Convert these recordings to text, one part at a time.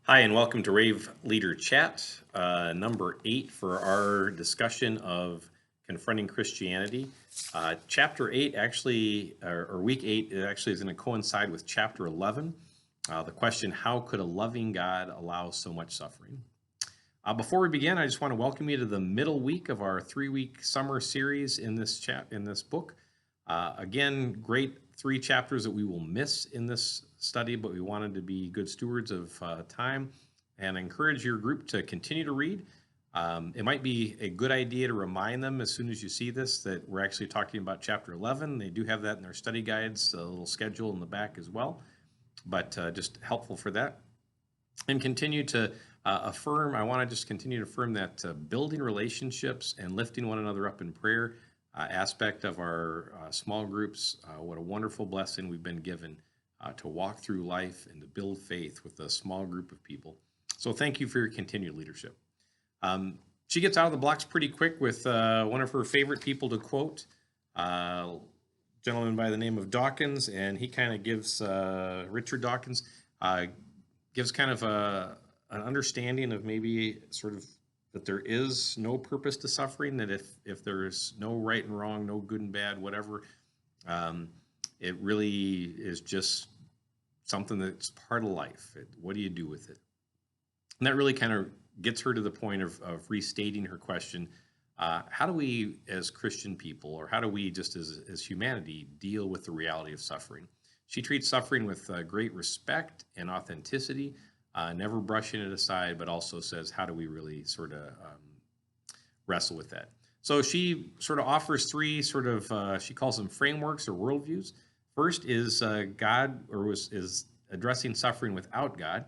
Hi, and welcome to RAVE Leader Chat, number 8 for our discussion of confronting Christianity. Chapter 8 actually, or week 8, it actually is going to coincide with chapter 11. The question, how could a loving God allow so much suffering? Before we begin, I just want to welcome you to the middle week of our 3-week summer series in this book. Again, great 3 chapters that we will miss in this study, but we wanted to be good stewards of time and encourage your group to continue to read. It might be a good idea to remind them as soon as you see this that we're actually talking about chapter 11. They do have that in their study guides, a little schedule in the back as well, but just helpful for that. And continue to I want to just continue to affirm that building relationships and lifting one another up in prayer aspect of our small groups. What a wonderful blessing we've been given to walk through life and to build faith with a small group of people. So thank you for your continued leadership. She gets out of the blocks pretty quick with one of her favorite people to quote, gentleman by the name of Dawkins, and he kind of gives, Richard Dawkins, gives kind of an understanding of maybe sort of that there is no purpose to suffering, that if there's no right and wrong, no good and bad, whatever, it really is just something that's part of life. What do you do with it? And that really kind of gets her to the point of restating her question. How do we as Christian people, or how do we just as humanity, deal with the reality of suffering? She treats suffering with great respect and authenticity, never brushing it aside, but also says, how do we really sort of wrestle with that? So she sort of offers 3 sort of, she calls them frameworks or worldviews. First is God, or is addressing suffering without God.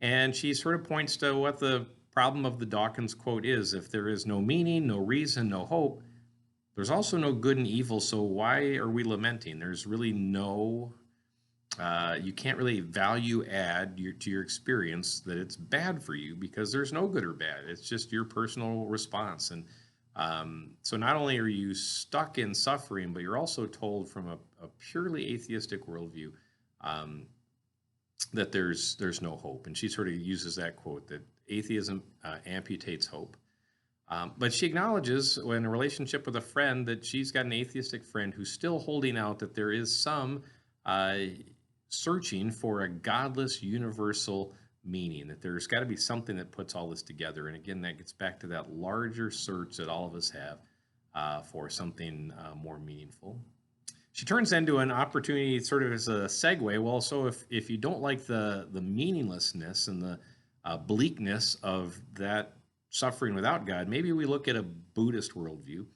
And she sort of points to what the problem of the Dawkins quote is. If there is no meaning, no reason, no hope, there's also no good and evil. So why are we lamenting? There's really no you can't really value add to your experience that it's bad for you, because there's no good or bad. It's just your personal response. And so not only are you stuck in suffering, but you're also told from a purely atheistic worldview that there's no hope. And she sort of uses that quote that atheism amputates hope. But she acknowledges, in a relationship with a friend, that she's got an atheistic friend who's still holding out that there is some searching for a godless universal meaning, that there's got to be something that puts all this together. And again, that gets back to that larger search that all of us have for something more meaningful. She turns into an opportunity sort of as a segue. Well, so if you don't like the meaninglessness and the bleakness of that suffering without God, maybe we look at a Buddhist worldview.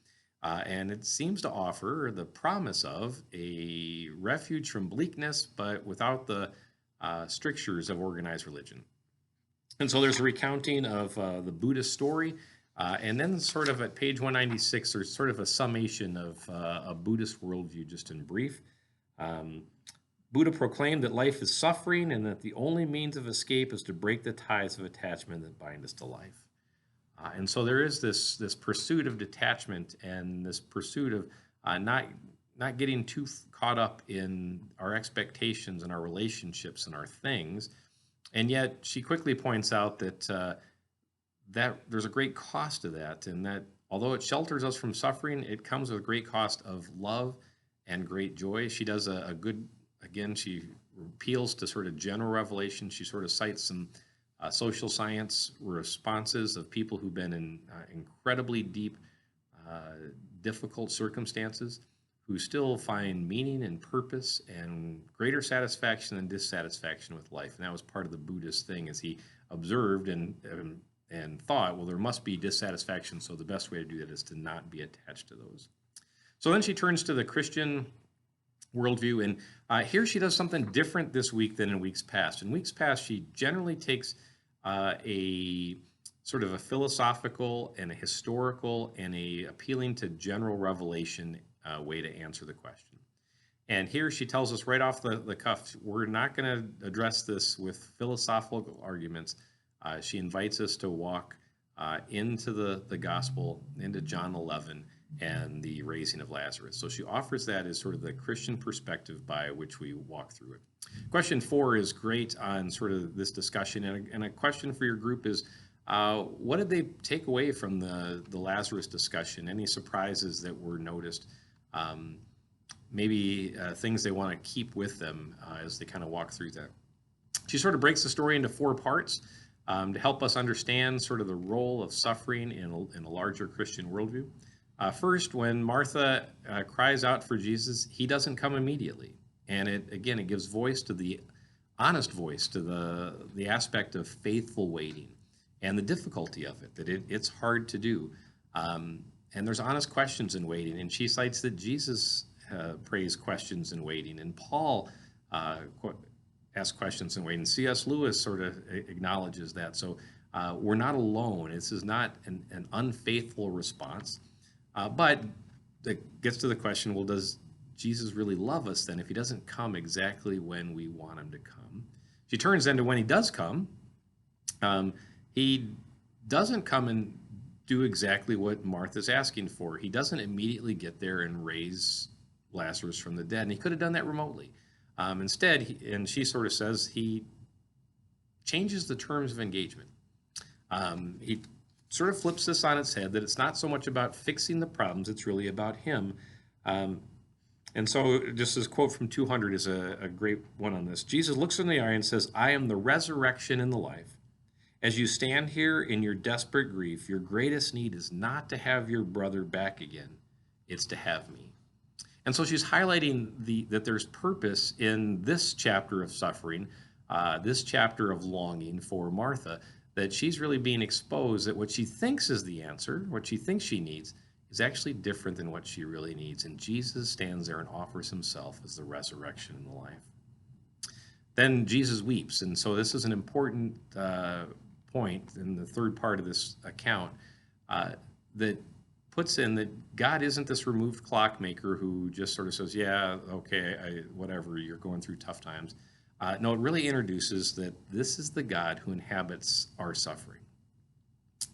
And it seems to offer the promise of a refuge from bleakness, but without the strictures of organized religion. And so there's a recounting of the Buddhist story. And then sort of at page 196, there's sort of a summation of a Buddhist worldview, just in brief. Buddha proclaimed that life is suffering and that the only means of escape is to break the ties of attachment that bind us to life. And so there is this pursuit of detachment, and this pursuit of not getting too caught up in our expectations and our relationships and our things. And yet she quickly points out that that there's a great cost to that, and that although it shelters us from suffering, it comes with a great cost of love and great joy. She does a good, again, she appeals to sort of general revelation. She sort of cites some social science responses of people who've been in incredibly deep, difficult circumstances, who still find meaning and purpose and greater satisfaction than dissatisfaction with life. And that was part of the Buddhist thing, as he observed and thought, well, there must be dissatisfaction, so the best way to do that is to not be attached to those. So then she turns to the Christian worldview, and here she does something different this week than in weeks past. In weeks past, she generally takes a sort of a philosophical and a historical and a appealing to general revelation way to answer the question. And here she tells us right off the cuff, we're not going to address this with philosophical arguments. She invites us to walk into the gospel, into John 11, and the raising of Lazarus. So she offers that as sort of the Christian perspective by which we walk through it. Question 4 is great on sort of this discussion, and a question for your group is, what did they take away from the Lazarus discussion? Any surprises that were noticed? Um, Maybe things they want to keep with them as they kind of walk through that. She sort of breaks the story into 4 parts to help us understand sort of the role of suffering in a larger Christian worldview. First, when Martha cries out for Jesus, he doesn't come immediately. And it gives voice to the honest voice to the aspect of faithful waiting and the difficulty of it, that it's hard to do. And there's honest questions in waiting. And she cites that Jesus prays questions in waiting. And Paul asks questions in waiting. C.S. Lewis sort of acknowledges that. So we're not alone. This is not an unfaithful response. But it gets to the question, well, does Jesus really love us then if he doesn't come exactly when we want him to come? She turns then to when he does come. He doesn't come and do exactly what Martha's asking for. He doesn't immediately get there and raise Lazarus from the dead. And he could have done that remotely. Instead, and she sort of says, he changes the terms of engagement. He sort of flips this on its head, that it's not so much about fixing the problems, it's really about him. And so just this quote from 200 is a great one on this. Jesus looks in the eye and says, I am the resurrection and the life. As you stand here in your desperate grief, your greatest need is not to have your brother back again. It's to have me. And so she's highlighting that there's purpose in this chapter of suffering, this chapter of longing for Martha, that she's really being exposed that what she thinks is the answer, what she thinks she needs, is actually different than what she really needs. And Jesus stands there and offers himself as the resurrection and the life. Then Jesus weeps. And so this is an important point in the third part of this account that puts in that God isn't this removed clockmaker who just sort of says, yeah, okay, whatever, you're going through tough times. No, it really introduces that this is the God who inhabits our suffering.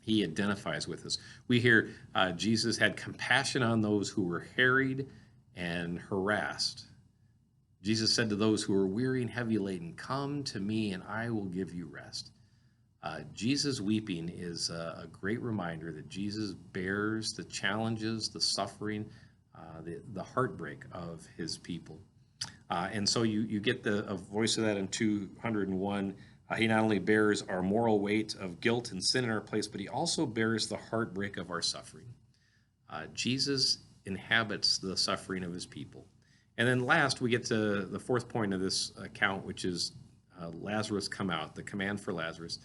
He identifies with us. We hear Jesus had compassion on those who were harried and harassed. Jesus said to those who are weary and heavy laden, come to me and I will give you rest. Jesus weeping is a great reminder that Jesus bears the challenges, the suffering, the heartbreak of his people. And so you get a voice of that in 201. He not only bears our moral weight of guilt and sin in our place, but he also bears the heartbreak of our suffering. Jesus inhabits the suffering of his people. And then last, we get to the fourth point of this account, which is Lazarus come out, the command for Lazarus.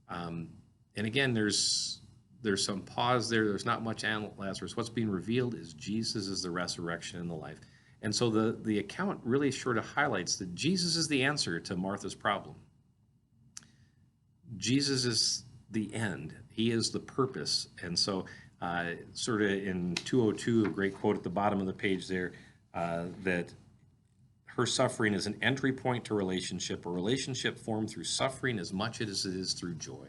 And again, there's some pause there. There's not much on Lazarus. What's being revealed is Jesus is the resurrection and the life. And so the account really sort of highlights that Jesus is the answer to Martha's problem. Jesus is the end. He is the purpose. And so sort of in 202, a great quote at the bottom of the page there, that her suffering is an entry point to relationship, a relationship formed through suffering as much as it is through joy.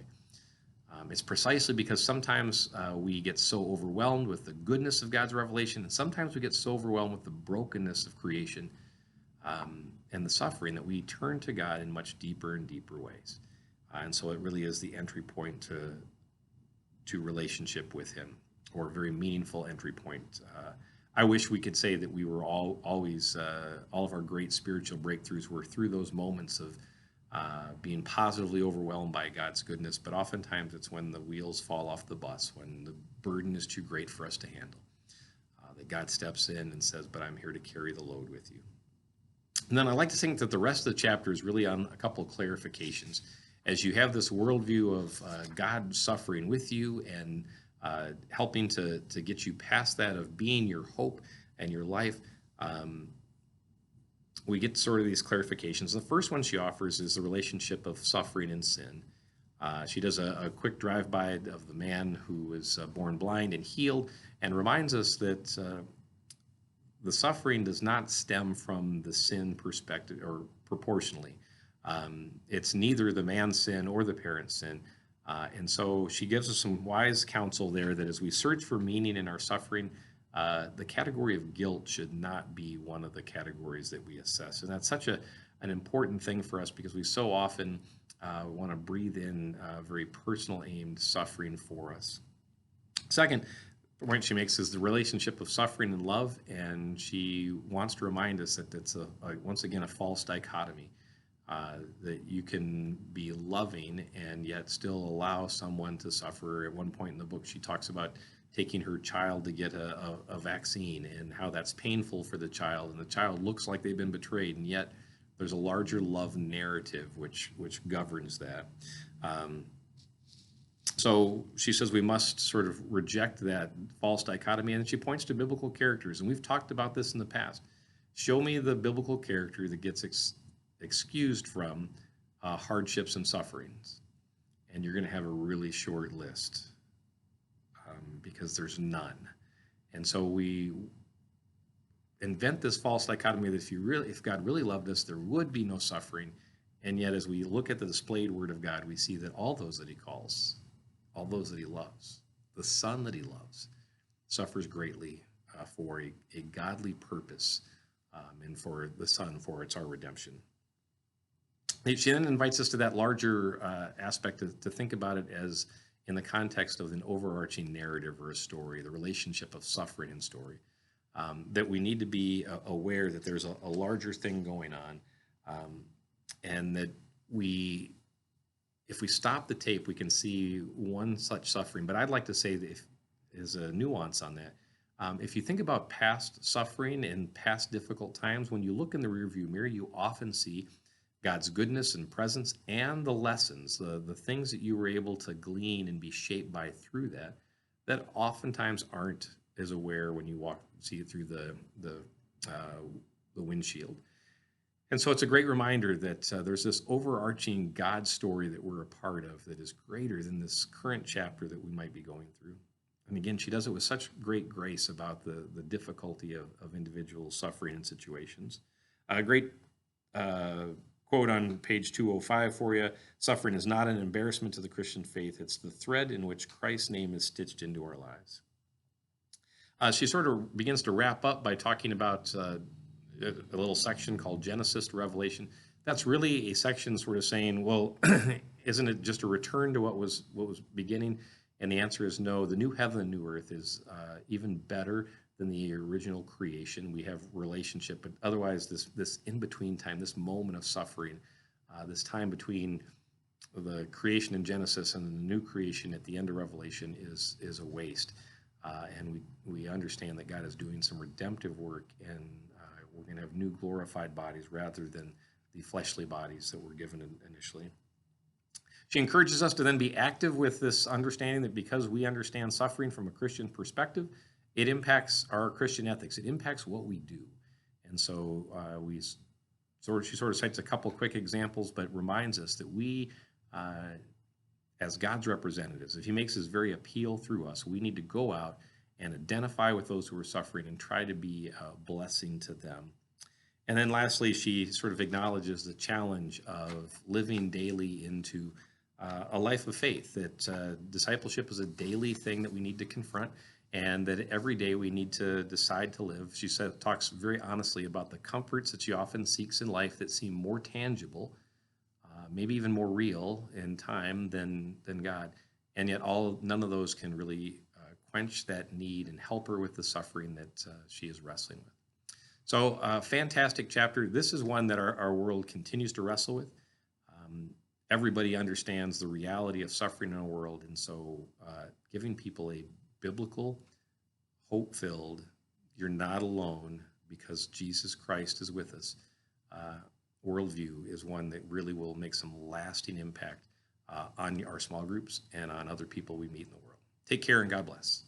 It's precisely because sometimes we get so overwhelmed with the goodness of God's revelation, and sometimes we get so overwhelmed with the brokenness of creation and the suffering that we turn to God in much deeper and deeper ways. And so it really is the entry point to relationship with him, or a very meaningful entry point. I wish we could say that we were always, all of our great spiritual breakthroughs were through those moments of being positively overwhelmed by God's goodness, but oftentimes it's when the wheels fall off the bus, when the burden is too great for us to handle, that God steps in and says, but I'm here to carry the load with you. And then I like to think that the rest of the chapter is really on a couple of clarifications. As you have this worldview of God suffering with you and helping to get you past that of being your hope and your life, we get sort of these clarifications. The first one she offers is the relationship of suffering and sin. She does a quick drive-by of the man who was born blind and healed, and reminds us that the suffering does not stem from the sin perspective or proportionally. It's neither the man's sin or the parent's sin. And so she gives us some wise counsel there that as we search for meaning in our suffering, the category of guilt should not be one of the categories that we assess. And that's such a an important thing for us because we so often want to breathe in very personal aimed suffering for us. Second point she makes is the relationship of suffering and love, and she wants to remind us that it's once again a false dichotomy. That you can be loving and yet still allow someone to suffer. At one point in the book, she talks about taking her child to get a vaccine and how that's painful for the child, and the child looks like they've been betrayed, and yet there's a larger love narrative which governs that. So she says we must sort of reject that false dichotomy, and she points to biblical characters, and we've talked about this in the past. Show me the biblical character that gets excused from hardships and sufferings, and you're going to have a really short list because there's none. And so we invent this false dichotomy that if God really loved us, there would be no suffering. And yet, as we look at the displayed word of God, we see that all those that he calls, all those that he loves, the Son that he loves, suffers greatly for a godly purpose, and for the Son, for it's our redemption. She then invites us to that larger aspect to think about it as in the context of an overarching narrative or a story, the relationship of suffering and story. That we need to be aware that there's a larger thing going on, and that if we stop the tape, we can see one such suffering. But I'd like to say that is a nuance on that. If you think about past suffering and past difficult times, when you look in the rearview mirror, you often see God's goodness and presence and the lessons, the things that you were able to glean and be shaped by through that oftentimes aren't as aware when you see it through the windshield. And so it's a great reminder that there's this overarching God story that we're a part of that is greater than this current chapter that we might be going through. And again, she does it with such great grace about the difficulty of individual suffering and situations. A great quote on page 205 for you: suffering is not an embarrassment to the Christian faith. It's the thread in which Christ's name is stitched into our lives. She sort of begins to wrap up by talking about a little section called Genesis to Revelation. That's really a section sort of saying, well, isn't it just a return to what was beginning? And the answer is no. The new heaven and new earth is even better than the original creation. We have relationship, but otherwise this in-between time, this moment of suffering, this time between the creation in Genesis and the new creation at the end of Revelation is a waste. And we understand that God is doing some redemptive work, and we're going to have new glorified bodies rather than the fleshly bodies that were given initially. She encourages us to then be active with this understanding that because we understand suffering from a Christian perspective, it impacts our Christian ethics. It impacts what we do. And so she sort of cites a couple quick examples, but reminds us that we, as God's representatives, if he makes his very appeal through us, we need to go out and identify with those who are suffering and try to be a blessing to them. And then lastly, she sort of acknowledges the challenge of living daily into a life of faith, that discipleship is a daily thing that we need to confront, and that every day we need to decide to live. She talks very honestly about the comforts that she often seeks in life that seem more tangible, maybe even more real in time than God, and yet none of those can really quench that need and help her with the suffering that she is wrestling with. So fantastic chapter. This is one that our world continues to wrestle with. Everybody understands the reality of suffering in our world, and so giving people a biblical, hope-filled, you're not alone because Jesus Christ is with us, worldview is one that really will make some lasting impact on our small groups and on other people we meet in the world. Take care and God bless.